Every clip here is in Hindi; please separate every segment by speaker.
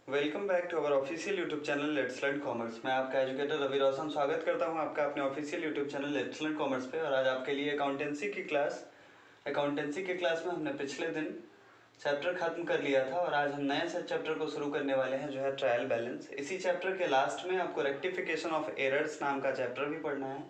Speaker 1: Welcome back to our official YouTube channel let's learn commerce. मैं आपका एजुकेटर रवि रोशन स्वागत करता हूं आपका अपने official YouTube channel let's learn commerce पे। और आज आपके लिए अकाउंटेंसी की क्लास में हमने पिछले दिन चैप्टर खत्म कर लिया था और आज हम नए से चैप्टर को शुरू करने वाले हैं, जो है ट्रायल बैलेंस। इसी चैप्टर के लास्ट में आपको रेक्टिफिकेशन ऑफ एरर्स नाम का चैप्टर भी पढ़ना है।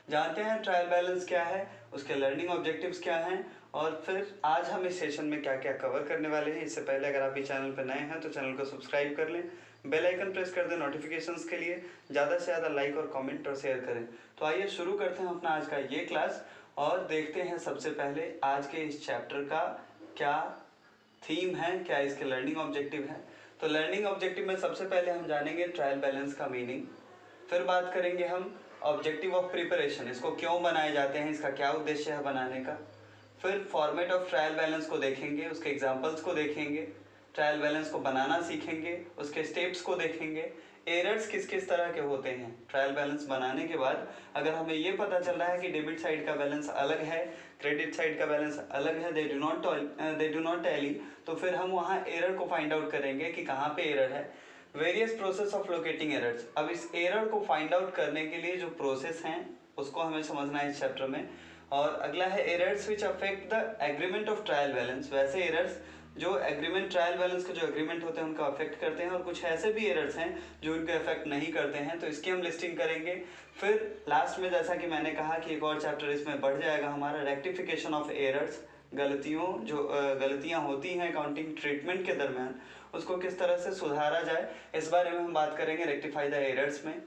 Speaker 1: जानते हैं ट्रायल बैलेंस क्या है, उसके लर्निंग ऑब्जेक्टिव्स क्या हैं और फिर आज हम इस सेशन में क्या क्या कवर करने वाले हैं। इससे पहले अगर आप इस चैनल पर नए हैं तो चैनल को सब्सक्राइब कर लें, बेल आइकन प्रेस कर दें नोटिफिकेशंस के लिए, ज़्यादा से ज़्यादा लाइक और कमेंट और शेयर करें। तो आइए शुरू करते हैं अपना आज का ये क्लास और देखते हैं सबसे पहले आज के इस चैप्टर का क्या थीम है, क्या इसके लर्निंग ऑब्जेक्टिव है। तो लर्निंग ऑब्जेक्टिव में सबसे पहले हम जानेंगे ट्रायल बैलेंस का मीनिंग, फिर बात करेंगे हम ऑब्जेक्टिव ऑफ प्रिपरेशन, इसको क्यों बनाए जाते हैं, इसका क्या उद्देश्य है बनाने का। फिर फॉर्मेट ऑफ ट्रायल बैलेंस को देखेंगे, उसके एग्जांपल्स को देखेंगे, ट्रायल बैलेंस को बनाना सीखेंगे, उसके स्टेप्स को देखेंगे, एरर्स किस किस तरह के होते हैं। ट्रायल बैलेंस बनाने के बाद अगर हमें ये पता चल रहा है कि डेबिट साइड का बैलेंस अलग है, क्रेडिट साइड का बैलेंस अलग है, दे डू नॉट टैली, तो फिर हम वहाँ एरर को फाइंड आउट करेंगे कि कहाँ पे एरर है। Various process of locating errors, अब इस एरर को फाइंड आउट करने के लिए जो प्रोसेस हैं उसको हमें समझना है इस चैप्टर में। और अगला है errors which affect the agreement of trial balance, वैसे एरर्स जो एग्रीमेंट ट्रायल बैलेंस के जो एग्रीमेंट होते हैं उनका अफेक्ट करते हैं और कुछ ऐसे भी एरर्स हैं जो उनके अफेक्ट नहीं करते हैं, तो इसकी हम लिस्टिंग करेंगे। फिर लास्ट में जैसा कि मैंने कहा कि एक और चैप्टर इसमें बढ़ जाएगा हमारा, रेक्टिफिकेशन ऑफ एरर्स, गलतियाँ होती हैं अकाउंटिंग ट्रीटमेंट के दरमियान, उसको किस तरह से सुधारा जाए, इस बारे में हम बात करेंगे रेक्टिफाई द एरर्स में।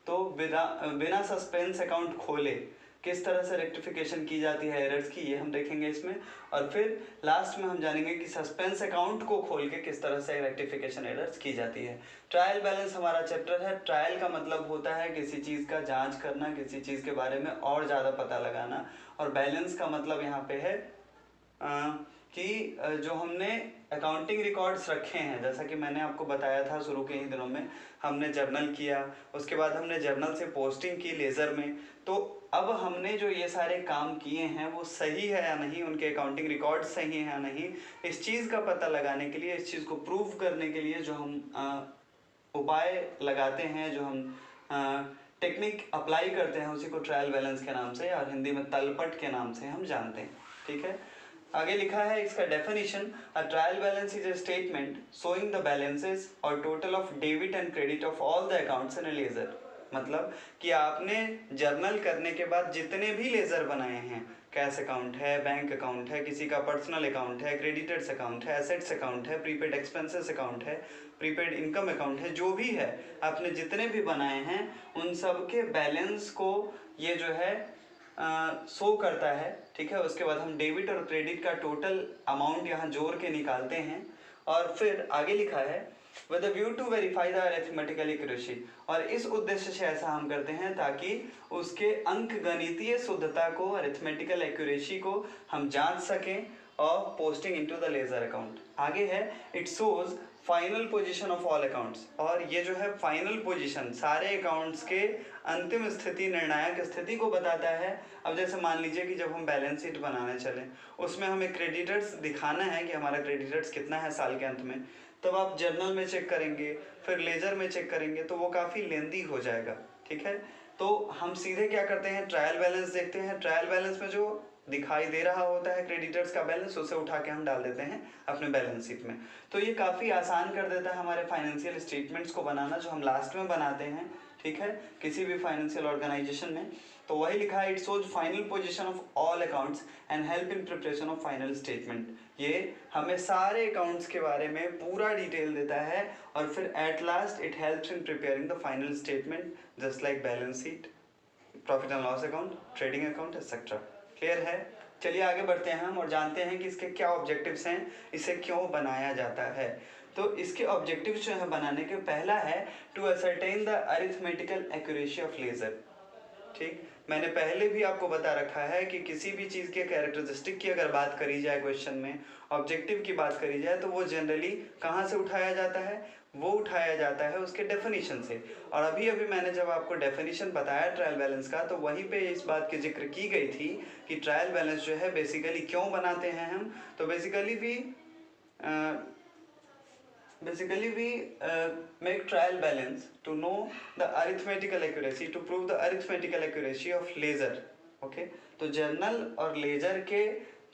Speaker 1: तो बिना सस्पेंस अकाउंट खोले किस तरह से रेक्टिफिकेशन की जाती है एरर्स की, ये हम देखेंगे इसमें। और फिर लास्ट में हम जानेंगे कि सस्पेंस अकाउंट को खोल के किस तरह से रेक्टिफिकेशन एरर्स की जाती है। ट्रायल बैलेंस हमारा चैप्टर है। ट्रायल का मतलब होता है किसी चीज़ का जांच करना, किसी चीज़ के बारे में और ज़्यादा पता लगाना, और बैलेंस का मतलब यहाँ पे है कि जो हमने अकाउंटिंग रिकॉर्ड्स रखे हैं, जैसा कि मैंने आपको बताया था शुरू के ही दिनों में, हमने जर्नल किया, उसके बाद हमने जर्नल से पोस्टिंग की लेज़र में, तो अब हमने जो ये सारे काम किए हैं वो सही है या नहीं, उनके अकाउंटिंग रिकॉर्ड सही है या नहीं, इस चीज़ का पता लगाने के लिए, इस चीज़ को प्रूव करने के लिए जो हम उपाय लगाते हैं, जो हम टेक्निक अप्लाई करते हैं, उसी को ट्रायल बैलेंस के नाम से और हिंदी में तलपट के नाम से हम जानते हैं। ठीक है, आगे लिखा है इसका definition, a trial balance is a statement showing the balances और total of debit and credit of all the accounts in a ledger. मतलब कि आपने जर्नल करने के बाद जितने भी लेजर बनाए हैं, कैश अकाउंट है, बैंक अकाउंट है, किसी का पर्सनल अकाउंट है, क्रेडिटर्स अकाउंट है, एसेट्स अकाउंट है, प्रीपेड एक्सपेंसेस अकाउंट है, प्रीपेड इनकम अकाउंट है, जो भी है आपने जितने भी बनाए हैं उन सब के बैलेंस को ये जो है शो करता है। ठीक है, उसके बाद हम डेबिट और क्रेडिट का टोटल अमाउंट यहाँ जोड़ के निकालते हैं। और फिर आगे लिखा है with a view to verify the arithmetical accuracy, और इस उद्देश्य से ऐसा हम करते हैं ताकि उसके अंक गणितीय शुद्धता को, अरिथमेटिकल एक्यूरेसी को हम जांच सकें और posting into the ledger account. आगे है it shows final position of all accounts, और ये जो है फाइनल पोजीशन सारे अकाउंट्स के अंतिम स्थिति, निर्णायक स्थिति को बताता है। अब जैसे मान लीजिए कि जब हम बैलेंस शीट बनाने चले, उसमें हमें क्रेडिटर्स दिखाना है कि हमारा क्रेडिटर्स कितना है साल के अंत में, तब आप जर्नल में चेक करेंगे, फिर लेजर में चेक करेंगे, तो वो काफ़ी लेंदी हो जाएगा। ठीक है, तो हम सीधे क्या करते हैं, ट्रायल बैलेंस देखते हैं। ट्रायल बैलेंस में जो दिखाई दे रहा होता है क्रेडिटर्स का बैलेंस, उसे उठा के हम डाल देते हैं अपने बैलेंस शीट में। तो ये काफ़ी आसान कर देता है हमारे फाइनेंशियल स्टेटमेंट्स को बनाना, जो हम लास्ट में बनाते हैं। ठीक है, किसी भी फाइनेंशियल ऑर्गेनाइजेशन में। तो वही लिखा है it shows final position of all accounts and help in preparation of final statement. ये हमें सारे अकाउंट्स के बारे में पूरा डिटेल देता है और फिर at last it helps in preparing the final statement, just like balance sheet, profit and loss account, trading account etcetera. Clear है? चलिए आगे बढ़ते हैं हम और जानते हैं कि इसके क्या ऑब्जेक्टिव्स हैं, इसे क्यों बनाया जाता है। तो इसके ऑब्जेक्टिव्स जो है बनाने के, पहला है to ascertain the arithmetical accuracy of ledger. ठीक, मैंने पहले भी आपको बता रखा है कि किसी भी चीज़ के कैरेक्टरिस्टिक की अगर बात करी जाए क्वेश्चन में, ऑब्जेक्टिव की बात करी जाए, तो वो जनरली कहाँ से उठाया जाता है, वो उठाया जाता है उसके डेफिनेशन से। और अभी अभी मैंने जब आपको डेफिनेशन बताया ट्रायल बैलेंस का, तो वहीं पे इस बात की जिक्र की गई थी कि ट्रायल बैलेंस जो है बेसिकली क्यों बनाते हैं हम। तो basically basically we make trial balance to know the arithmetical accuracy, to prove the arithmetical accuracy of laser. Okay, तो जर्नल और लेजर के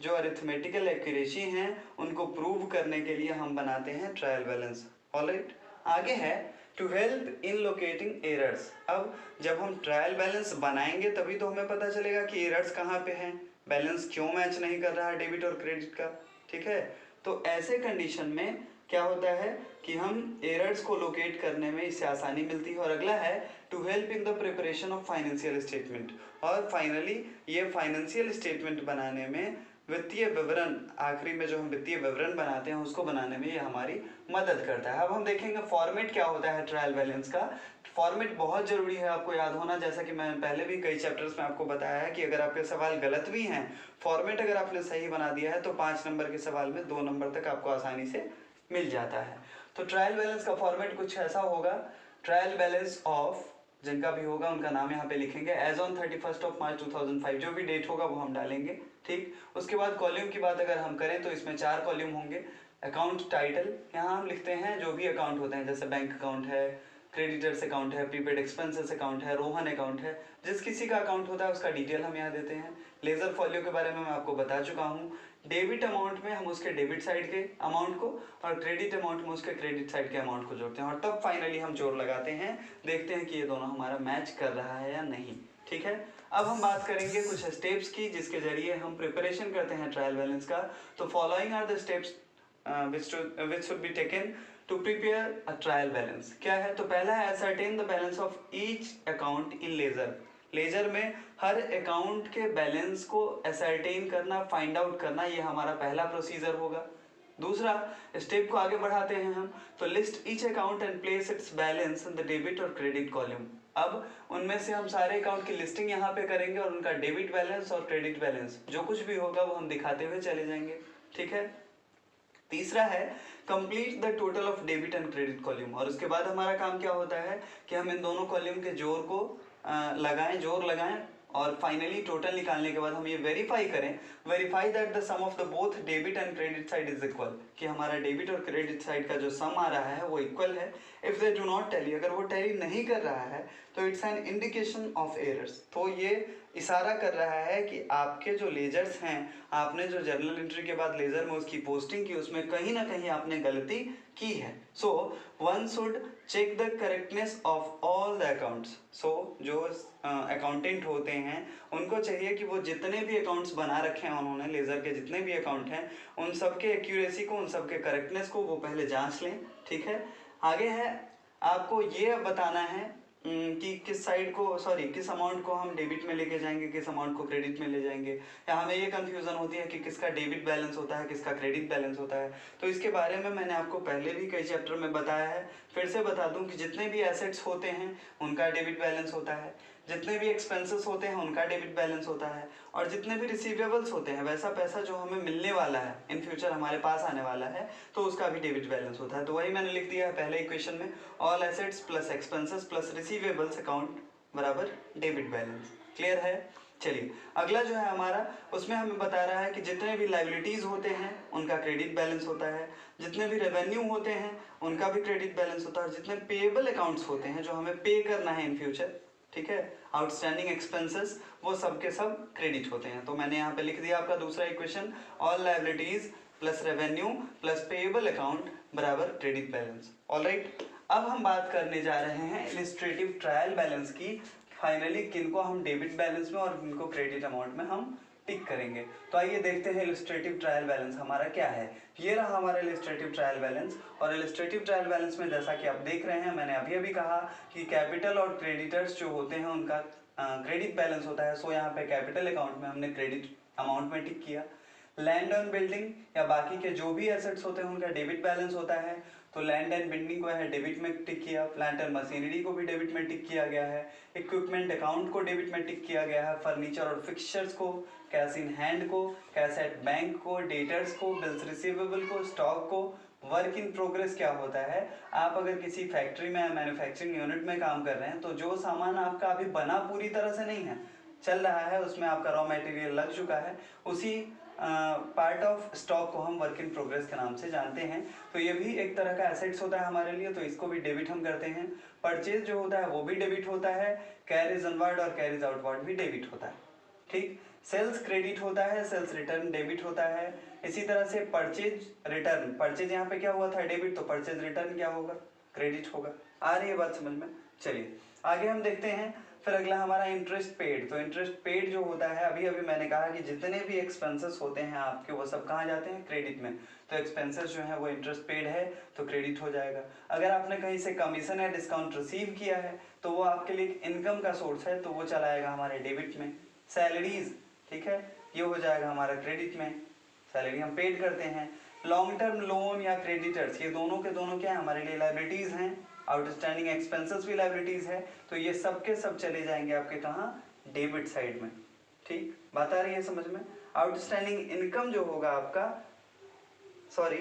Speaker 1: जो अरिथमेटिकल एक्यूरेसी हैं उनको प्रूव करने के लिए हम बनाते हैं ट्रायल बैलेंस. ऑलराइट, आगे है to help in locating errors. अब जब हम ट्रायल बैलेंस बनाएंगे तभी तो हमें पता चलेगा कि एरर्स कहाँ पे हैं, बैलेंस क्यों मैच नहीं कर रहा है डेबिट और क्रेडिट का. ठीक है, तो ऐसे कंडीशन में क्या होता है कि हम एरर्स को लोकेट करने में इससे आसानी मिलती है. और अगला है to help in the preparation of financial statement. और फाइनली ये फाइनेंशियल स्टेटमेंट बनाने में, वित्तीय विवरण, आखिरी में जो हम वित्तीय विवरण बनाते हैं उसको बनाने में ये हमारी मदद करता है. अब हम देखेंगे फॉर्मेट क्या होता है ट्रायल बैलेंस का. फॉर्मेट बहुत जरूरी है आपको याद होना, जैसा कि मैंने पहले भी कई चैप्टर्स में आपको बताया है कि अगर आपके सवाल गलत भी हैं, फॉर्मेट अगर आपने सही बना दिया है तो 5 नंबर के सवाल में 2 नंबर तक आपको आसानी से मिल जाता है. तो ट्रायल बैलेंस का फॉर्मेट कुछ ऐसा होगा. ट्रायल बैलेंस ऑफ, जिनका भी होगा उनका नाम यहाँ पे लिखेंगे, एज ऑन 31 मार्च 2005, जो भी डेट होगा वो हम डालेंगे. ठीक, उसके बाद कॉलम की बात अगर हम करें तो इसमें 4 कॉलम होंगे. अकाउंट टाइटल, यहाँ हम लिखते हैं जो भी अकाउंट होते हैं, जैसे बैंक अकाउंट है, क्रेडिटर्स अकाउंट है, प्रीपेड एक्सपेंसेस अकाउंट है, रोहन अकाउंट है, जिस किसी का अकाउंट होता है उसका डिटेल हम यहाँ देते हैं. लेजर फॉलियो के बारे में मैं आपको बता चुका हूँ. डेबिट अमाउंट में हम उसके डेबिट साइड के अमाउंट को और क्रेडिट अमाउंट में उसके क्रेडिट साइड के अमाउंट को जोड़ते हैं और तब फाइनली हम जोड़ लगाते हैं, देखते हैं कि ये दोनों हमारा मैच कर रहा है या नहीं. ठीक है, अब हम बात करेंगे कुछ स्टेप्स की जिसके जरिए हम प्रिपरेशन करते हैं ट्रायल बैलेंस का. तो following are the steps which should be taken to prepare a trial balance. क्या है, तो पहला है ascertain the balance of each account in ledger. Ledger में हर अकाउंट के बैलेंस को ascertain करना, फाइंड आउट करना, ये हमारा पहला प्रोसीजर होगा. दूसरा स्टेप को आगे बढ़ाते हैं हम, तो list each account and place it's balance in the debit और क्रेडिट कॉलम. अब उनमें से हम सारे अकाउंट की लिस्टिंग यहाँ पे करेंगे और उनका डेबिट बैलेंस और क्रेडिट बैलेंस जो कुछ भी होगा वो हम दिखाते हुए चले जाएंगे. ठीक है, तीसरा है complete the total of debit and credit column. और उसके बाद हमारा काम क्या होता है कि हम इन दोनों कॉलम के जोड़ को जोड़ लगाएं और फाइनली टोटल निकालने के बाद हम ये वेरीफाई करें, verify that the sum of the both debit and credit side is equal, कि हमारा डेबिट और क्रेडिट साइड का जो सम आ रहा है वो इक्वल है. If they do not tally, अगर वो टैली नहीं कर रहा है तो it's an indication of errors. तो ये इशारा कर रहा है कि आपके जो लेजर्स हैं, आपने जो जर्नल एंट्री के बाद लेजर में उसकी पोस्टिंग की, उसमें कहीं ना कहीं आपने गलती की है. So one should check the correctness of all the accounts. सो जो अकाउंटेंट होते हैं उनको चाहिए कि वो जितने भी अकाउंट्स बना रखे हैं उन्होंने, लेजर के जितने भी अकाउंट हैं, उन सब के एक्यूरेसी को, उन सब के करेक्टनेस को वो पहले जांच लें. ठीक है, आगे है आपको ये बताना है कि किस साइड को, सॉरी किस अमाउंट को हम डेबिट में लेके जाएंगे, किस अमाउंट को क्रेडिट में ले जाएंगे. या हमें ये कंफ्यूजन होती है कि किसका डेबिट बैलेंस होता है, किसका क्रेडिट बैलेंस होता है. तो इसके बारे में मैंने आपको पहले भी कई चैप्टर में बताया है, फिर से बता दूं कि जितने भी एसेट्स होते हैं उनका डेबिट बैलेंस होता है, जितने भी एक्सपेंसेस होते हैं उनका डेबिट बैलेंस होता है, और जितने भी रिसीवेबल्स होते हैं, वैसा पैसा जो हमें मिलने वाला है, इन फ्यूचर हमारे पास आने वाला है, तो उसका भी डेबिट बैलेंस होता है. तो वही मैंने लिख दिया है पहले इक्वेशन में, all assets plus expenses plus receivables account बराबर डेबिट बैलेंस. क्लियर है. चलिए अगला जो है हमारा, उसमें हमें बता रहा है कि जितने भी लाइबिलिटीज होते हैं उनका क्रेडिट बैलेंस होता है, जितने भी रेवेन्यू होते हैं उनका भी क्रेडिट बैलेंस होता है, और जितने पेएबल अकाउंट्स होते हैं जो हमें पे करना है इन फ्यूचर, ठीक है, आउटस्टैंडिंग एक्सपेंसेस, वो सब के सब क्रेडिट होते हैं. तो मैंने यहाँ पे लिख दिया आपका दूसरा equation, all liabilities plus revenue plus payable account बराबर क्रेडिट बैलेंस. ऑलराइट, अब हम बात करने जा रहे हैं इलिस्ट्रेटिव ट्रायल बैलेंस की. फाइनली किनको हम डेबिट बैलेंस में और किनको क्रेडिट अमाउंट में हम टिक करेंगे. तो आइए देखते हैं इलिस्ट्रेटिव ट्रायल बैलेंस हमारा क्या है. ये रहा हमारा इलिस्ट्रेटिव ट्रायल बैलेंस. और इलिस्ट्रेटिव ट्रायल बैलेंस में जैसा कि आप देख रहे हैं, मैंने अभी कहा कि कैपिटल और क्रेडिटर्स जो होते हैं उनका क्रेडिट बैलेंस होता है. सो यहाँ पे कैपिटल अकाउंट में हमने क्रेडिट अमाउंट में टिक किया. लैंड ऑन बिल्डिंग या बाकी के जो भी एसेट्स होते हैं उनका डेबिट बैलेंस होता है, तो लैंड एंड बिल्डिंग को है डेबिट में टिक किया, प्लांट एंड मशीनरी को भी डेबिट में टिक किया गया है, इक्विपमेंट अकाउंट को डेबिट में टिक किया गया है, फर्नीचर और फिक्सचर्स को, कैश इन हैंड को, कैश एट बैंक को, डेटर्स को, बिल्स रिसीवेबल को, स्टॉक को. वर्क इन प्रोग्रेस क्या होता है, आप अगर किसी फैक्ट्री में, मैन्युफैक्चरिंग यूनिट में काम कर रहे हैं तो जो सामान आपका अभी बना पूरी तरह से नहीं है, चल रहा है, उसमें आपका रॉ मटेरियल लग चुका है, उसी पार्ट ऑफ स्टॉक को हम वर्क इन प्रोग्रेस के नाम से जानते हैं। तो ये भी एक तरह का एसेट्स होता है हमारे लिए, तो इसको भी डेबिट हम करते हैं। परचेज जो होता है वो भी डेबिट होता है, कैरीज इनवर्ड और कैरीज आउटवर्ड भी डेबिट होता है। ठीक, सेल्स क्रेडिट होता है, सेल्स रिटर्न डेबिट होता है। इसी तरह से परचेज रिटर्न, परचेज यहाँ पे क्या हुआ था डेबिट, तो परचेज रिटर्न क्या होगा, क्रेडिट होगा। आ रही है बात समझ में? चलिए आगे हम देखते हैं। फिर अगला हमारा इंटरेस्ट पेड। तो इंटरेस्ट पेड जो होता है, अभी अभी मैंने कहा कि जितने भी एक्सपेंसेस होते हैं आपके वो सब कहाँ जाते हैं, क्रेडिट में। तो एक्सपेंसेस जो है वो इंटरेस्ट पेड है तो क्रेडिट हो जाएगा। अगर आपने कहीं से कमीशन या डिस्काउंट रिसीव किया है तो वो आपके लिए इनकम का सोर्स है, तो वो चला आएगा हमारे डेबिट में। सैलरीज, ठीक है, ये हो जाएगा हमारा क्रेडिट में, सैलरी हम पेड करते हैं। लॉन्ग टर्म लोन या क्रेडिटर्स, ये दोनों के दोनों क्या है हमारे लिए, लाइबिलिटीज हैं। आउटस्टैंडिंग एक्सपेंसेस भी लाइबिलिटीज है, तो ये सब के सब चले जाएंगे आपके कहाँ, डेबिट साइड में। ठीक, बात आ रही है समझ में? आउटस्टैंडिंग इनकम जो होगा आपका, सॉरी,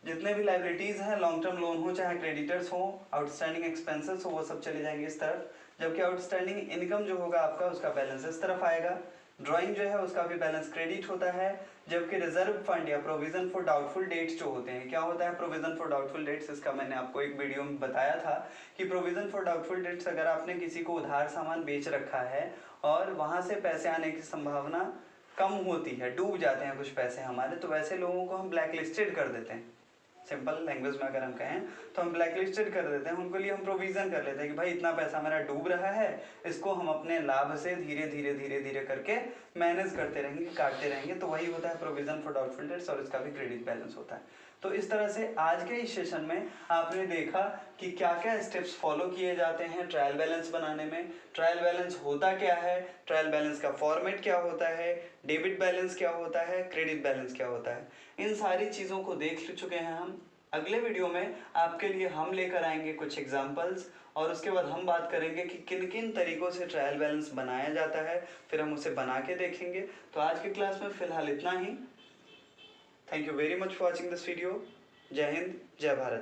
Speaker 1: जितने भी लाइबिलिटीज हैं, लॉन्ग टर्म लोन हो चाहे क्रेडिटर्स हो, आउटस्टैंडिंग एक्सपेंसेस हो, वो सब चले जाएंगे इस तरफ। जबकि आउटस्टैंडिंग इनकम जो होगा आपका, उसका बैलेंस इस तरफ आएगा। ड्राइंग जो है उसका भी बैलेंस क्रेडिट होता है। जबकि रिजर्व फंड या प्रोविजन फॉर डाउटफुल डेट्स जो होते हैं, क्या होता है प्रोविजन फॉर डाउटफुल डेट्स, इसका मैंने आपको एक वीडियो में बताया था कि प्रोविजन फॉर डाउटफुल डेट्स, अगर आपने किसी को उधार सामान बेच रखा है और वहां से पैसे आने की संभावना कम होती है, डूब जाते हैं कुछ पैसे हमारे, तो वैसे लोगों को हम ब्लैक लिस्टेड कर देते हैं। सिंपल लैंग्वेज में अगर हम कहें तो हम ब्लैक लिस्टेड कर देते हैं, उनको लिए हम प्रोविजन कर लेते हैं कि भाई इतना पैसा मेरा डूब रहा है, इसको हम अपने लाभ से धीरे धीरे धीरे धीरे करके मैनेज करते रहेंगे, काटते रहेंगे। तो वही होता है प्रोविजन फॉर डाउटफुल डेट्स, और इसका भी क्रेडिट बैलेंस होता है। तो इस तरह से आज के इस सेशन में आपने देखा कि क्या क्या स्टेप्स फॉलो किए जाते हैं ट्रायल बैलेंस बनाने में, ट्रायल बैलेंस होता क्या है, ट्रायल बैलेंस का फॉर्मेट क्या होता है, डेबिट बैलेंस क्या होता है, क्रेडिट बैलेंस क्या होता है। इन सारी चीज़ों को देख चुके हैं हम। अगले वीडियो में आपके लिए हम लेकर आएंगे कुछ एग्जाम्पल्स, और उसके बाद हम बात करेंगे कि किन किन तरीकों से ट्रायल बैलेंस बनाया जाता है, फिर हम उसे बना के देखेंगे। तो आज की क्लास में फिलहाल इतना ही। Thank you very much for watching this video. जय हिंद, जय भारत।